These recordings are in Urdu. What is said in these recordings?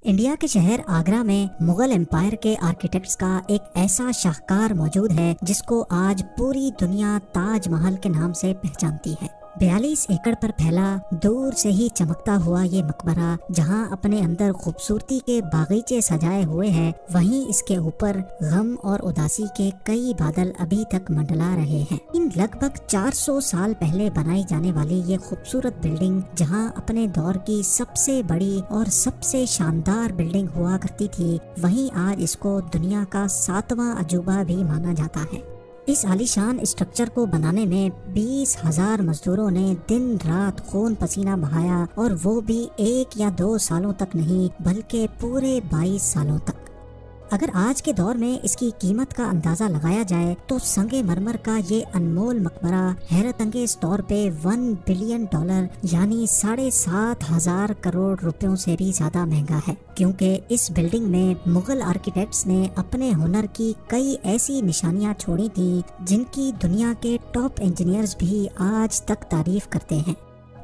انڈیا کے شہر آگرہ میں مغل امپائر کے آرکیٹیکٹس کا ایک ایسا شاہکار موجود ہے جس کو آج پوری دنیا تاج محل کے نام سے پہچانتی ہے۔ 42 ایکڑ پر پھیلا دور سے ہی چمکتا ہوا یہ مقبرہ جہاں اپنے اندر خوبصورتی کے باغیچے سجائے ہوئے ہیں، وہیں اس کے اوپر غم اور اداسی کے کئی بادل ابھی تک منڈلا رہے ہیں۔ ان لگ بھگ 400 سال پہلے بنائی جانے والی یہ خوبصورت بلڈنگ جہاں اپنے دور کی سب سے بڑی اور سب سے شاندار بلڈنگ ہوا کرتی تھی، وہیں آج اس کو دنیا کا 7واں عجوبہ بھی مانا جاتا ہے۔ اس عالیشان اسٹرکچر کو بنانے میں 20,000 مزدوروں نے دن رات خون پسینہ بہایا، اور وہ بھی 1 یا 2 سالوں تک نہیں بلکہ پورے 22 سالوں تک۔ اگر آج کے دور میں اس کی قیمت کا اندازہ لگایا جائے تو سنگ مرمر کا یہ انمول مقبرہ حیرت انگیز طور پہ $1 بلین یعنی 7,500 کروڑ روپیوں سے بھی زیادہ مہنگا ہے، کیونکہ اس بلڈنگ میں مغل آرکیٹیکٹس نے اپنے ہنر کی کئی ایسی نشانیاں چھوڑی تھیں جن کی دنیا کے ٹاپ انجینئرز بھی آج تک تعریف کرتے ہیں۔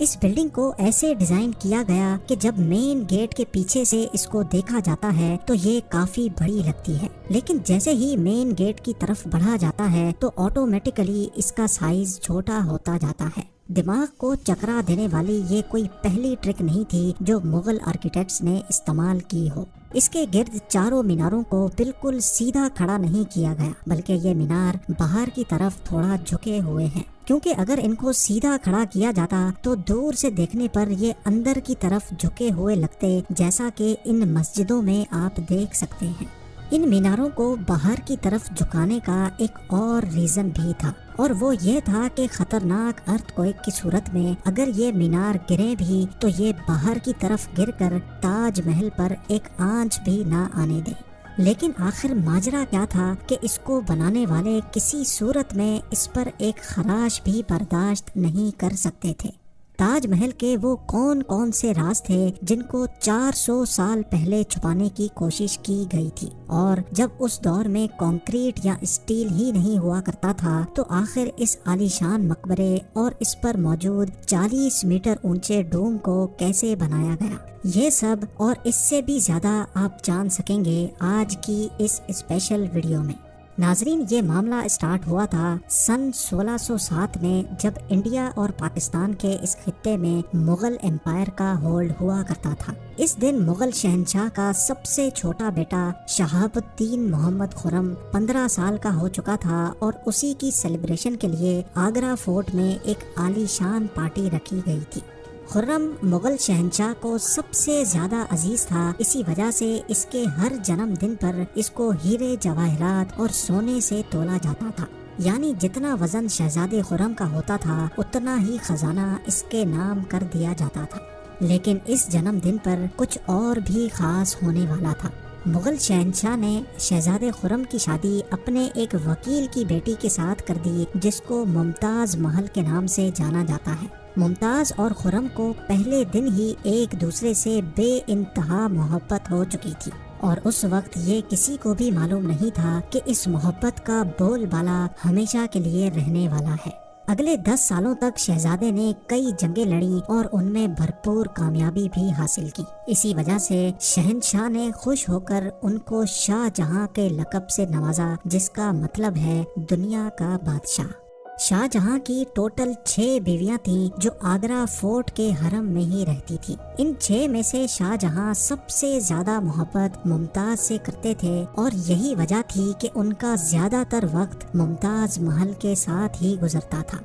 اس بلڈنگ کو ایسے ڈیزائن کیا گیا کہ جب مین گیٹ کے پیچھے سے اس کو دیکھا جاتا ہے تو یہ کافی بڑی لگتی ہے، لیکن جیسے ہی مین گیٹ کی طرف بڑھا جاتا ہے تو آٹومیٹیکلی اس کا سائز چھوٹا ہوتا جاتا ہے۔ دماغ کو چکرا دینے والی یہ کوئی پہلی ٹرک نہیں تھی جو مغل آرکیٹیکٹس نے استعمال کی ہو۔ اس کے گرد چاروں میناروں کو بالکل سیدھا کھڑا نہیں کیا گیا، بلکہ یہ مینار باہر کی طرف تھوڑا جھکے ہوئے ہیں، کیونکہ اگر ان کو سیدھا کھڑا کیا جاتا تو دور سے دیکھنے پر یہ اندر کی طرف جھکے ہوئے لگتے، جیسا کہ ان مسجدوں میں آپ دیکھ سکتے ہیں۔ ان میناروں کو باہر کی طرف جھکانے کا ایک اور ریزن بھی تھا، اور وہ یہ تھا کہ خطرناک ارتھ کوئک کی صورت میں اگر یہ مینار گرے بھی تو یہ باہر کی طرف گر کر تاج محل پر ایک آنچ بھی نہ آنے دے۔ لیکن آخر ماجرا کیا تھا کہ اس کو بنانے والے کسی صورت میں اس پر ایک خراش بھی برداشت نہیں کر سکتے تھے۔ تاج محل کے وہ کون سے راز تھے جن کو 400 سال پہلے چھپانے کی کوشش کی گئی تھی، اور جب اس دور میں کنکریٹ یا اسٹیل ہی نہیں ہوا کرتا تھا تو آخر اس عالیشان مقبرے اور اس پر موجود 40 میٹر اونچے ڈوم کو کیسے بنایا گیا؟ یہ سب اور اس سے بھی زیادہ آپ جان سکیں گے آج کی اس اسپیشل ویڈیو میں۔ ناظرین، یہ معاملہ اسٹارٹ ہوا تھا سن 1607 میں، جب انڈیا اور پاکستان کے اس خطے میں مغل امپائر کا ہولڈ ہوا کرتا تھا۔ اس دن مغل شہنشاہ کا سب سے چھوٹا بیٹا شہاب الدین محمد خرم 15 سال کا ہو چکا تھا، اور اسی کی سیلیبریشن کے لیے آگرہ فورٹ میں ایک عالیشان پارٹی رکھی گئی تھی۔ خرم مغل شہنشاہ کو سب سے زیادہ عزیز تھا، اسی وجہ سے اس کے ہر جنم دن پر اس کو ہیرے جواہرات اور سونے سے تولا جاتا تھا، یعنی جتنا وزن شہزادے خرم کا ہوتا تھا اتنا ہی خزانہ اس کے نام کر دیا جاتا تھا۔ لیکن اس جنم دن پر کچھ اور بھی خاص ہونے والا تھا۔ مغل شہنشاہ نے شہزادے خرم کی شادی اپنے ایک وکیل کی بیٹی کے ساتھ کر دی جس کو ممتاز محل کے نام سے جانا جاتا ہے۔ ممتاز اور خرم کو پہلے دن ہی ایک دوسرے سے بے انتہا محبت ہو چکی تھی، اور اس وقت یہ کسی کو بھی معلوم نہیں تھا کہ اس محبت کا بول بالا ہمیشہ کے لیے رہنے والا ہے۔ اگلے 10 سالوں تک شہزادے نے کئی جنگیں لڑی اور ان میں بھرپور کامیابی بھی حاصل کی۔ اسی وجہ سے شہنشاہ نے خوش ہو کر ان کو شاہ جہاں کے لقب سے نوازا، جس کا مطلب ہے دنیا کا بادشاہ۔ شاہ جہاں کی ٹوٹل 6 بیویاں تھیں جو آگرہ فورٹ کے حرم میں ہی رہتی تھی۔ ان 6 میں سے شاہ جہاں سب سے زیادہ محبت ممتاز سے کرتے تھے، اور یہی وجہ تھی کہ ان کا زیادہ تر وقت ممتاز محل کے ساتھ ہی گزرتا تھا۔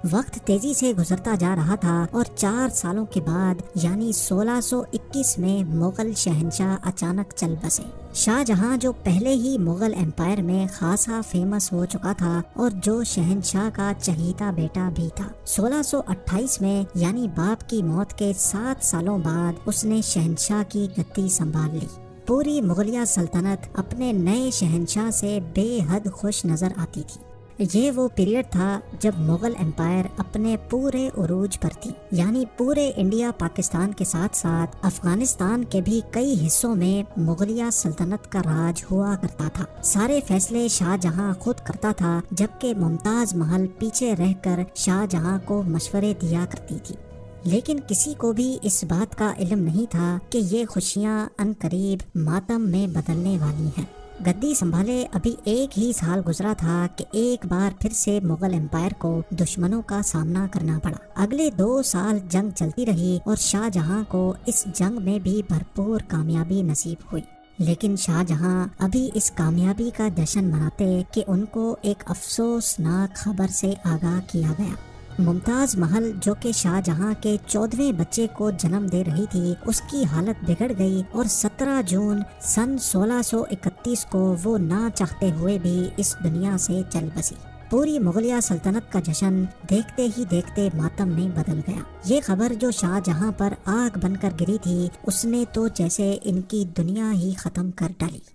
وقت تیزی سے گزرتا جا رہا تھا، اور 4 سالوں کے بعد یعنی 1621 میں مغل شہنشاہ اچانک چل بسے۔ شاہ جہاں جو پہلے ہی مغل امپائر میں خاصا فیمس ہو چکا تھا اور جو شہنشاہ کا چہیتا بیٹا بھی تھا، 1628 میں یعنی باپ کی موت کے 7 سالوں بعد اس نے شہنشاہ کی گدی سنبھال لی۔ پوری مغلیہ سلطنت اپنے نئے شہنشاہ سے بے حد خوش نظر آتی تھی۔ یہ وہ پیریڈ تھا جب مغل امپائر اپنے پورے عروج پر تھی، یعنی پورے انڈیا پاکستان کے ساتھ ساتھ افغانستان کے بھی کئی حصوں میں مغلیہ سلطنت کا راج ہوا کرتا تھا۔ سارے فیصلے شاہ جہاں خود کرتا تھا، جبکہ ممتاز محل پیچھے رہ کر شاہ جہاں کو مشورے دیا کرتی تھی۔ لیکن کسی کو بھی اس بات کا علم نہیں تھا کہ یہ خوشیاں عنقریب ماتم میں بدلنے والی ہیں۔ گدی سنبھالے ابھی 1 ہی سال گزرا تھا کہ ایک بار پھر سے مغل امپائر کو دشمنوں کا سامنا کرنا پڑا۔ اگلے 2 سال جنگ چلتی رہی اور شاہ جہاں کو اس جنگ میں بھی بھرپور کامیابی نصیب ہوئی، لیکن شاہ جہاں ابھی اس کامیابی کا جشن مناتے کہ ان کو ایک افسوسناک خبر سے آگاہ کیا گیا۔ ممتاز محل جو کہ شاہ جہاں کے 14ویں بچے کو جنم دے رہی تھی، اس کی حالت بگڑ گئی اور 17 جون سن 1631 کو وہ نہ چاہتے ہوئے بھی اس دنیا سے چل بسی۔ پوری مغلیہ سلطنت کا جشن دیکھتے ہی دیکھتے ماتم میں بدل گیا۔ یہ خبر جو شاہ جہاں پر آگ بن کر گری تھی، اس نے تو جیسے ان کی دنیا ہی ختم کر ڈالی۔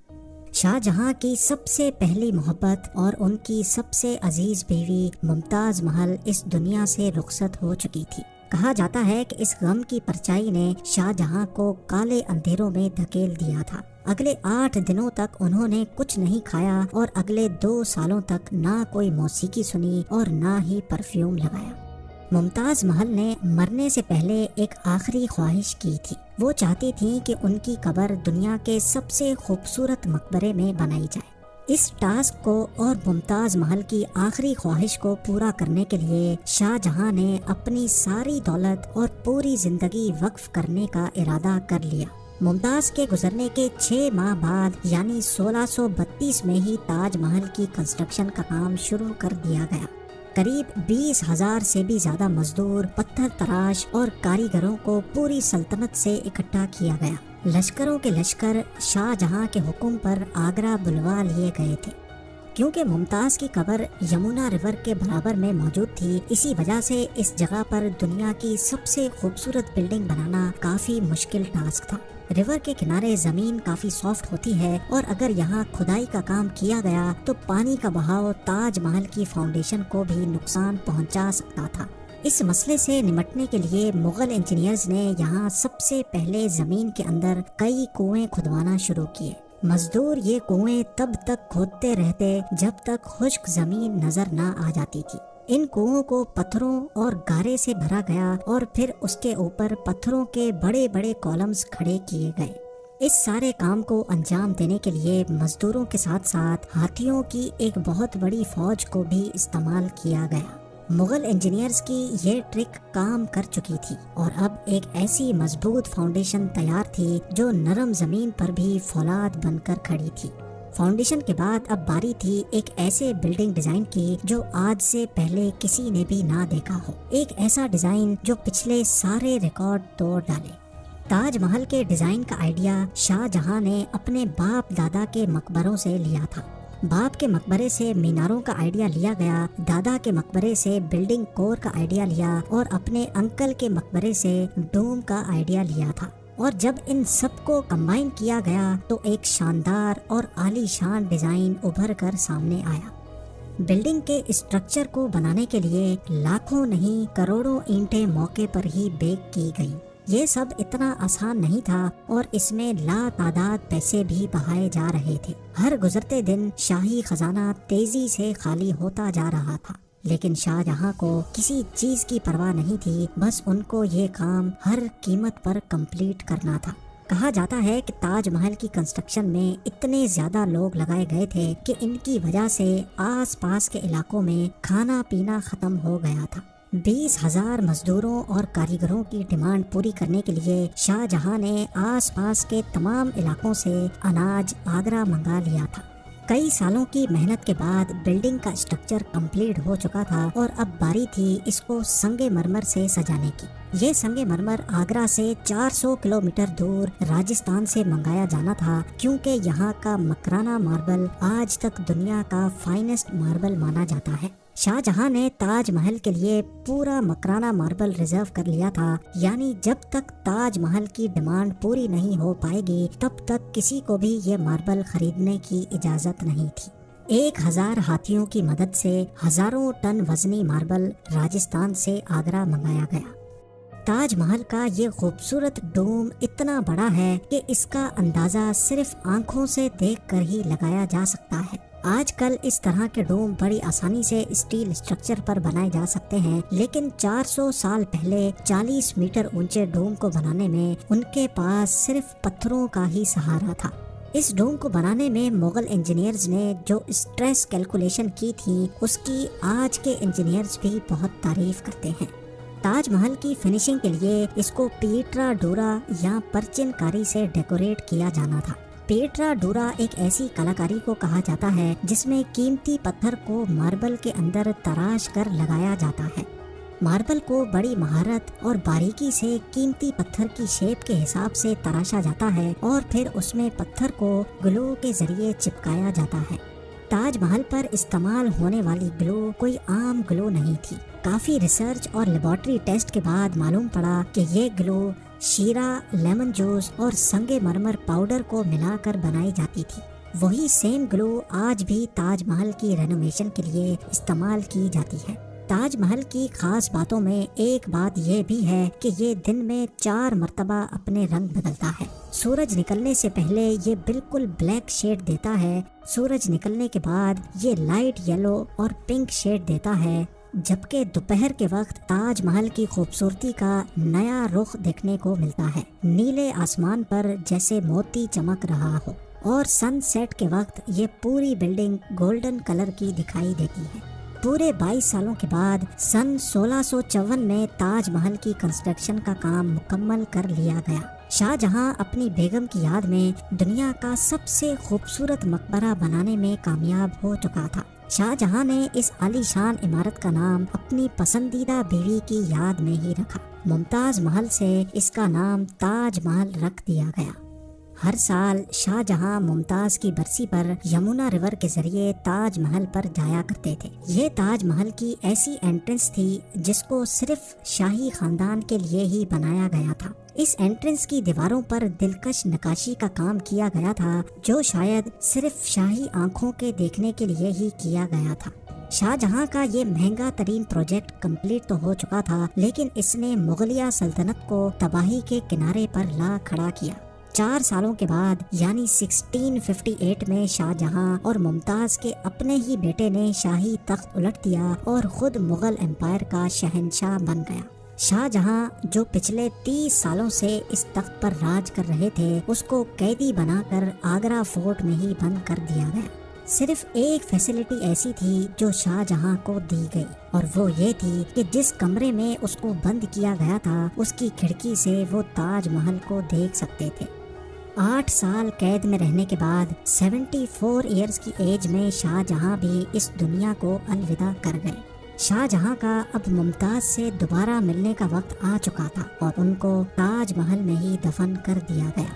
شاہ جہاں کی سب سے پہلی محبت اور ان کی سب سے عزیز بیوی ممتاز محل اس دنیا سے رخصت ہو چکی تھی۔ کہا جاتا ہے کہ اس غم کی پرچائی نے شاہ جہاں کو کالے اندھیروں میں دھکیل دیا تھا۔ اگلے 8 دنوں تک انہوں نے کچھ نہیں کھایا اور اگلے 2 سالوں تک نہ کوئی موسیقی سنی اور نہ ہی پرفیوم لگایا۔ ممتاز محل نے مرنے سے پہلے ایک آخری خواہش کی تھی۔ وہ چاہتی تھی کہ ان کی قبر دنیا کے سب سے خوبصورت مقبرے میں بنائی جائے۔ اس ٹاسک کو اور ممتاز محل کی آخری خواہش کو پورا کرنے کے لیے شاہ جہاں نے اپنی ساری دولت اور پوری زندگی وقف کرنے کا ارادہ کر لیا۔ ممتاز کے گزرنے کے 6 ماہ بعد یعنی 1632 میں ہی تاج محل کی کنسٹرکشن کا کام شروع کر دیا گیا۔ قریب 20,000 سے بھی زیادہ مزدور، پتھر تراش اور کاریگروں کو پوری سلطنت سے اکٹھا کیا گیا۔ لشکروں کے لشکر شاہ جہاں کے حکم پر آگرہ بلوا لیے گئے تھے۔ کیونکہ ممتاز کی قبر یمنا ریور کے برابر میں موجود تھی، اسی وجہ سے اس جگہ پر دنیا کی سب سے خوبصورت بلڈنگ بنانا کافی مشکل ٹاسک تھا۔ ریور کے کنارے زمین کافی سافٹ ہوتی ہے اور اگر یہاں کھدائی کا کام کیا گیا تو پانی کا بہاؤ تاج محل کی فاؤنڈیشن کو بھی نقصان پہنچا سکتا تھا۔ اس مسئلے سے نمٹنے کے لیے مغل انجینئرز نے یہاں سب سے پہلے زمین کے اندر کئی کنویں کھدوانا شروع کیے۔ مزدور یہ کنویں تب تک کھودتے رہتے جب تک خشک زمین نظر نہ آ جاتی تھی۔ ان کنووں کو پتھروں اور گارے سے بھرا گیا اور پھر اس کے اوپر پتھروں کے بڑے بڑے کالمز کھڑے کیے گئے۔ اس سارے کام کو انجام دینے کے لیے مزدوروں کے ساتھ ساتھ ہاتھیوں کی ایک بہت بڑی فوج کو بھی استعمال کیا گیا۔ مغل انجینئرز کی یہ ٹرک کام کر چکی تھی اور اب ایک ایسی مضبوط فاؤنڈیشن تیار تھی جو نرم زمین پر بھی فولاد بن کر کھڑی تھی۔ فاؤنڈیشن کے بعد اب باری تھی ایک ایسے بلڈنگ ڈیزائن کی جو آج سے پہلے کسی نے بھی نہ دیکھا ہو، ایک ایسا ڈیزائن جو پچھلے سارے ریکارڈ توڑ ڈالے۔ تاج محل کے ڈیزائن کا آئیڈیا شاہ جہاں نے اپنے باپ دادا کے مقبروں سے لیا تھا۔ باپ کے مقبرے سے میناروں کا آئیڈیا لیا گیا، دادا کے مقبرے سے بلڈنگ کور کا آئیڈیا لیا اور اپنے انکل کے مقبرے سے ڈوم کا آئیڈیا لیا تھا۔ اور جب ان سب کو کمبائن کیا گیا تو ایک شاندار اور عالی شان ڈیزائن ابھر کر سامنے آیا۔ بلڈنگ کے اسٹرکچر کو بنانے کے لیے لاکھوں نہیں کروڑوں اینٹیں موقع پر ہی بیک کی گئیں۔ یہ سب اتنا آسان نہیں تھا اور اس میں لا تعداد پیسے بھی بہائے جا رہے تھے۔ ہر گزرتے دن شاہی خزانہ تیزی سے خالی ہوتا جا رہا تھا، لیکن شاہ جہاں کو کسی چیز کی پرواہ نہیں تھی، بس ان کو یہ کام ہر قیمت پر کمپلیٹ کرنا تھا۔ کہا جاتا ہے کہ تاج محل کی کنسٹرکشن میں اتنے زیادہ لوگ لگائے گئے تھے کہ ان کی وجہ سے آس پاس کے علاقوں میں کھانا پینا ختم ہو گیا تھا۔ 20,000 مزدوروں اور کاریگروں کی ڈیمانڈ پوری کرنے کے لیے شاہ جہاں نے آس پاس کے تمام علاقوں سے اناج آگرہ منگا لیا تھا۔ کئی سالوں کی محنت کے بعد بلڈنگ کا اسٹرکچر کمپلیٹ ہو چکا تھا اور اب باری تھی اس کو سنگ مرمر سے سجانے کی۔ یہ سنگ مرمر آگرہ سے 400 کلومیٹر دور راجستھان سے منگایا جانا تھا، کیونکہ یہاں کا مکرانہ ماربل آج تک دنیا کا فائنسٹ ماربل مانا جاتا ہے۔ شاہ جہاں نے تاج محل کے لیے پورا مکرانہ ماربل ریزرو کر لیا تھا، یعنی جب تک تاج محل کی ڈیمانڈ پوری نہیں ہو پائے گی تب تک کسی کو بھی یہ ماربل خریدنے کی اجازت نہیں تھی۔ 1000 ہاتھیوں کی مدد سے ہزاروں ٹن وزنی ماربل راجستھان سے آگرہ منگایا گیا۔ تاج محل کا یہ خوبصورت ڈوم اتنا بڑا ہے کہ اس کا اندازہ صرف آنکھوں سے دیکھ کر ہی لگایا جا سکتا ہے۔ آج کل اس طرح کے ڈوم بڑی آسانی سے اسٹیل اسٹرکچر پر بنائے جا سکتے ہیں، لیکن 400 سال پہلے 40 میٹر اونچے ڈوم کو بنانے میں ان کے پاس صرف پتھروں کا ہی سہارا تھا۔ اس ڈوم کو بنانے میں مغل انجینئرز نے جو اسٹریس کیلکولیشن کی تھی اس کی آج کے انجینئرز بھی بہت تعریف کرتے ہیں۔ تاج محل کی فنیشنگ کے لیے اس کو پیٹرا ڈورا یا پرچن کاری سے ڈیکوریٹ کیا جانا تھا۔ پیٹرا ڈورا ایک ایسی کلاکاری کو کہا جاتا ہے جس میں قیمتی پتھر کو ماربل کے اندر تراش کر لگایا جاتا ہے۔ ماربل کو بڑی مہارت اور باریکی سے قیمتی پتھر کی شیپ کے حساب سے تراشا جاتا ہے اور پھر اس میں پتھر کو گلو کے ذریعے چپکایا جاتا ہے۔ تاج محل پر استعمال ہونے والی گلو کوئی عام گلو نہیں تھی۔ کافی ریسرچ اور لیبارٹری ٹیسٹ کے بعد معلوم پڑا کہ یہ گلو شیرہ، لیمن جوس اور سنگ مرمر پاؤڈر کو ملا کر بنائی جاتی تھی۔ وہی سیم گلو آج بھی تاج محل کی رینوویشن کے لیے استعمال کی جاتی ہے۔ تاج محل کی خاص باتوں میں ایک بات یہ بھی ہے کہ یہ دن میں 4 مرتبہ اپنے رنگ بدلتا ہے۔ سورج نکلنے سے پہلے یہ بالکل بلیک شیڈ دیتا ہے، سورج نکلنے کے بعد یہ لائٹ یلو اور پنک شیڈ دیتا ہے، جبکہ دوپہر کے وقت تاج محل کی خوبصورتی کا نیا رخ دیکھنے کو ملتا ہے، نیلے آسمان پر جیسے موتی چمک رہا ہو، اور سن سیٹ کے وقت یہ پوری بلڈنگ گولڈن کلر کی دکھائی دیتی ہے۔ پورے 22 سالوں کے بعد سن 1654 میں تاج محل کی کنسٹرکشن کا کام مکمل کر لیا گیا۔ شاہ جہاں اپنی بیگم کی یاد میں دنیا کا سب سے خوبصورت مقبرہ بنانے میں کامیاب ہو چکا تھا۔ شاہ جہاں نے اس عالی شان عمارت کا نام اپنی پسندیدہ بیوی کی یاد میں ہی رکھا۔ ممتاز محل سے اس کا نام تاج محل رکھ دیا گیا۔ ہر سال شاہ جہاں ممتاز کی برسی پر یمنا ریور کے ذریعے تاج محل پر جایا کرتے تھے۔ یہ تاج محل کی ایسی انٹرنس تھی جس کو صرف شاہی خاندان کے لیے ہی بنایا گیا تھا۔ اس انٹرنس کی دیواروں پر دلکش نقاشی کا کام کیا گیا تھا جو شاید صرف شاہی آنکھوں کے دیکھنے کے لیے ہی کیا گیا تھا۔ شاہ جہاں کا یہ مہنگا ترین پروجیکٹ کمپلیٹ تو ہو چکا تھا، لیکن اس نے مغلیہ سلطنت کو تباہی کے کنارے پر لا کھڑا کیا۔ 4 سالوں کے بعد یعنی 1658 میں شاہ جہاں اور ممتاز کے اپنے ہی بیٹے نے شاہی تخت الٹ دیا اور خود مغل امپائر کا شہنشاہ بن گیا۔ شاہ جہاں جو پچھلے 30 سالوں سے اس تخت پر راج کر رہے تھے، اس کو قیدی بنا کر آگرہ فورٹ میں ہی بند کر دیا گیا۔ صرف ایک فیسلٹی ایسی تھی جو شاہ جہاں کو دی گئی، اور وہ یہ تھی کہ جس کمرے میں اس کو بند کیا گیا تھا اس کی کھڑکی سے وہ تاج محل کو دیکھ سکتے تھے۔ 8 سال قید میں رہنے کے بعد 74 ایئرز کی ایج میں شاہ جہاں بھی اس دنیا کو الوداع کر گئے۔ شاہ جہاں کا اب ممتاز سے دوبارہ ملنے کا وقت آ چکا تھا اور ان کو تاج محل میں ہی دفن کر دیا گیا۔